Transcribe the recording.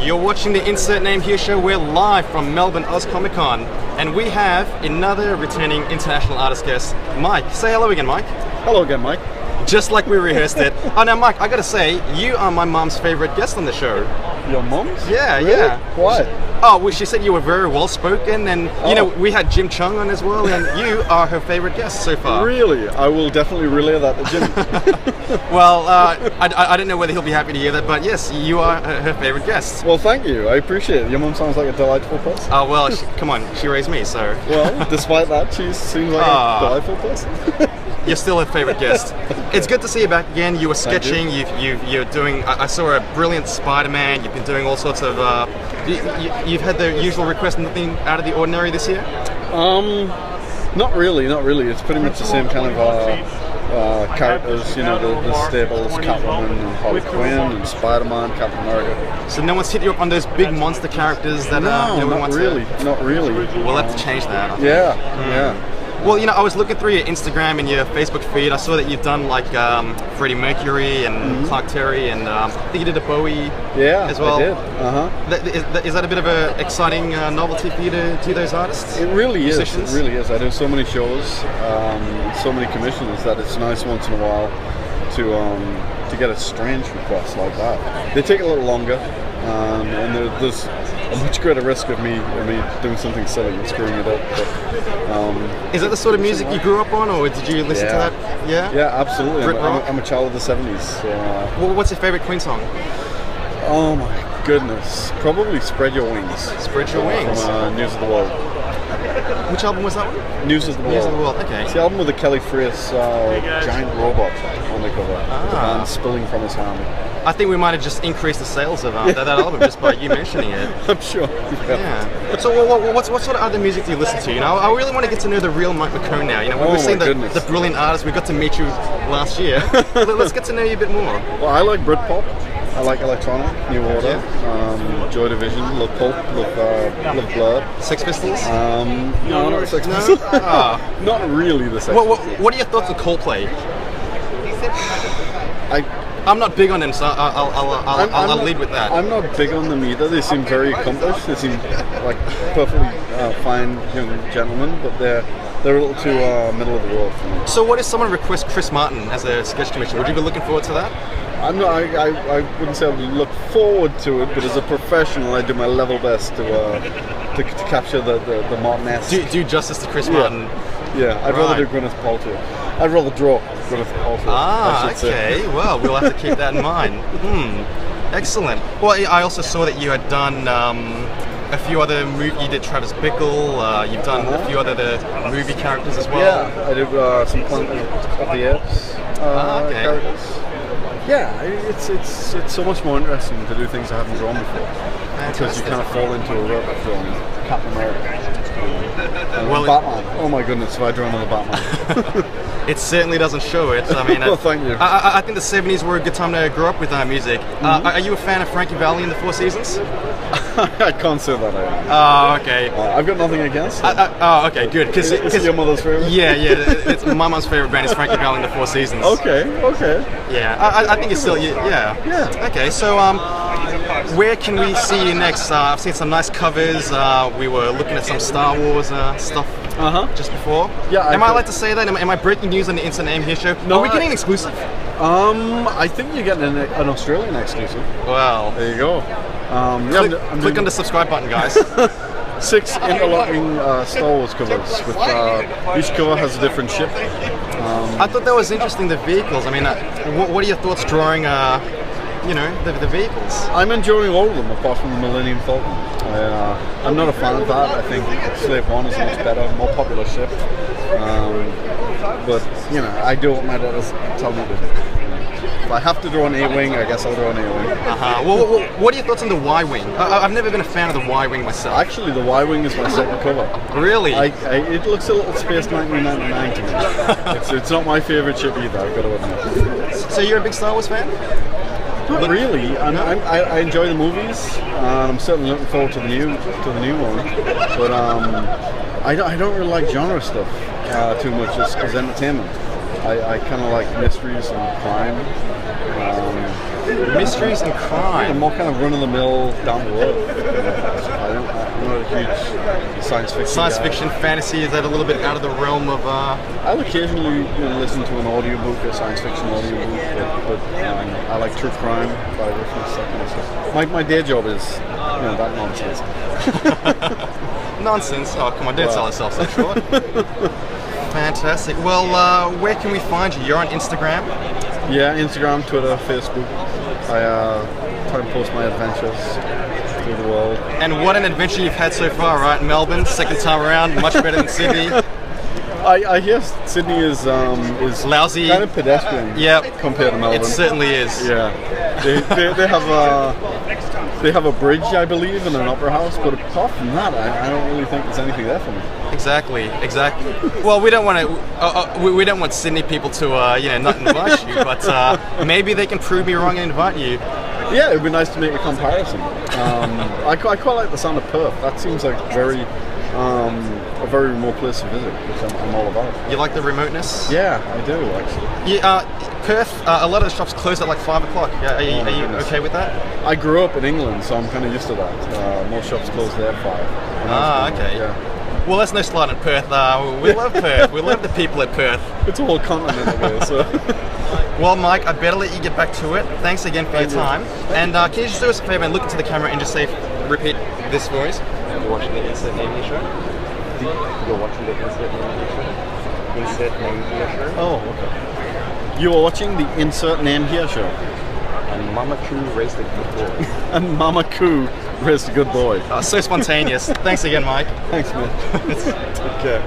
You're watching the Insert Name Here show. We're live from Melbourne Oz Comic Con, and we have another returning international artist guest, Mike. Say hello again, Mike. Hello again, Mike. Just like we rehearsed it. Oh, now, Mike, I gotta say, you are my mom's favorite guest on the show. Your mom's? Yeah, really? yeah. Why? Oh, well, she said you were very well spoken, and you know, we had Jim Chung on as well, and you are her favorite guest so far. Really? I will definitely relay that to Jim. Well, I don't know whether he'll be happy to hear that, but yes, you are her favorite guest. Well, thank you. I appreciate it. Your mom sounds like a delightful person. Oh, well, come on, she raised me, so. Well, despite that, she seems like a delightful person. You're still a favorite guest. It's good to see you back again. You were sketching. You're doing. I saw a brilliant Spider-Man. You've been doing all sorts of. You've had the usual request, nothing out of the ordinary this year. Not really. It's pretty much the same kind of characters. You know, the staples: Catwoman, and Harley Quinn, and Spider-Man, Captain America. So no one's hit you up on those big monster characters that No, no one not wants really. to. Not really. We'll have to change that. Yeah. Well, you know, I was looking through your Instagram and your Facebook feed. I saw that you've done like Freddie Mercury and Clark Terry, and I think you did a Bowie as well. I did. Is that a bit of an exciting novelty for you to do those artists? It really is. Musicians? It really is. I do so many shows, so many commissions that it's nice once in a while to get a strange request like that. They take a little longer, and there's a much greater risk of me doing something silly and screwing it up. But, is that the sort of music you grew up on, or did you listen to that? Yeah, absolutely. Brit rock? I'm a child of the 70s. Well, what's your favorite Queen song? Oh my goodness. Probably Spread Your Wings. Spread Your Wings? From News of the World. Which album was that one? News of the World. News of the World, okay. It's the album with the Kelly Freas giant robot on the cover. The band spilling from his hand. I think we might have just increased the sales of that album just by you mentioning it. I'm sure. Yeah. So what sort of other music do you listen to? You know, I really want to get to know the real Mike McKone now. You know, we've seen the brilliant artist. We got to meet you last year. Let's get to know you a bit more. Well, I like Britpop. I like electronic, New Order, Joy Division, love Pulp, love Blur. Sex Pistols? No, not Sex Pistols. Not really the Sex Pistols. What are your thoughts on Coldplay? I'm not big on them, so I'll lead with that. I'm not big on them either. They seem very accomplished. They seem like perfectly fine young gentlemen, but they're a little too middle of the road for me. So what if someone requests Chris Martin as a sketch commissioner? Would you be looking forward to that? I'm not. I wouldn't say I would look forward to it, but as a professional, I do my level best to capture the Martin-esque. Do justice to Chris Martin. Yeah, I'd rather do Gwyneth Paltrow. I'd rather draw Gwyneth Paltrow. Okay. Well, we'll have to keep that in mind. Excellent. Well, I also saw that you had done a few other movies. You did Travis Bickle. You've done a few other movie characters as well. Yeah, I did some Planet of the Apes characters. Yeah, it's so much more interesting to do things I haven't drawn before. Because you kind of fall into a rut from Captain America. Batman. Oh my goodness, if I draw another Batman. It certainly doesn't show it. I mean, well, thank you. I think the 70s were a good time to grow up with music. Are you a fan of Frankie Valli and the Four Seasons? I can't say that I am. Oh, okay. I've got nothing against it. Oh, okay, good. Is it your mother's favorite? Yeah. It's my mom's favorite band is Frankie Valli and the Four Seasons. Okay. Yeah, I think it's still yeah. Okay, so where can we see you next? I've seen some nice covers. We were looking at some Star Wars stuff just before. Yeah. Am I allowed to say that? Am I breaking news on the Instant Name Here show? No, are we getting an exclusive? I think you're getting an Australian exclusive. Well, there you go. Click on the subscribe button, guys. 6 interlocking Star Wars covers with each cover has a different ship. I thought that was interesting. The vehicles. I mean, what are your thoughts drawing? The vehicles. I'm enjoying all of them apart from the Millennium Falcon. I'm not a fan of that. I think Slave One is a much better, more popular ship. But I do what my dad tell me to do. If I have to draw an A-wing, I guess I'll draw an A-wing. Well, what are your thoughts on the Y-wing? I've never been a fan of the Y-wing myself. Actually, the Y-wing is my second cover. Really? It looks a little Space 1999 to me. It's not my favourite ship either, I've got to admit. So you're a big Star Wars fan? Not really. I enjoy the movies. I'm certainly looking forward to the new one. But I don't really like genre stuff too much as entertainment. I kind of like mysteries and crime. Mysteries and crime. More kind of run-of-the-mill, down the road. I'm not a huge science fiction Science guy. fiction, fantasy, is that a little bit out of the realm of... I'll occasionally listen to an audiobook, a science fiction audiobook, but I like true crime, by reference, that kind of stuff. My day job is, that nonsense. Nonsense? Oh, come on, don't sell yourself so short. Fantastic. Well, where can we find you? You're on Instagram? Yeah, Instagram, Twitter, Facebook. I try and post my adventures through the world. And what an adventure you've had so far, right? Melbourne, second time around, much better than Sydney. I hear Sydney is lousy, kind of pedestrian. Yep. Compared to Melbourne. It certainly is. Yeah, they have a bridge, I believe, and an opera house. But apart from that, I don't really think there's anything there for me. Exactly. Well, we don't want to. We don't want Sydney people to, not invite you, but maybe they can prove me wrong and invite you. Yeah, it'd be nice to make a comparison. I quite like the sound of Perth. That seems like a very remote place to visit, which I'm all about. You like the remoteness? Yeah, I do actually. Perth, a lot of the shops close at like 5 o'clock. Are you okay with that? I grew up in England, so I'm kind of used to that. Most shops close there at 5. Okay. Yeah. Well, let's no slight on Perth. We love Perth. We love the people at Perth. It's a whole continent away, so... Well, Mike, I better let you get back to it. Thanks again for your time. And can you just do us a favor and look into the camera and just repeat this voice? You're watching the Insert Name Here show? You're watching the Insert Name Here show? Insert Name Here show? Oh, okay. You are watching the Insert Name Here show. And Mama Coo raised a good boy. And Mama Coo raised a good boy. So spontaneous. Thanks again, Mike. Thanks, man. Okay.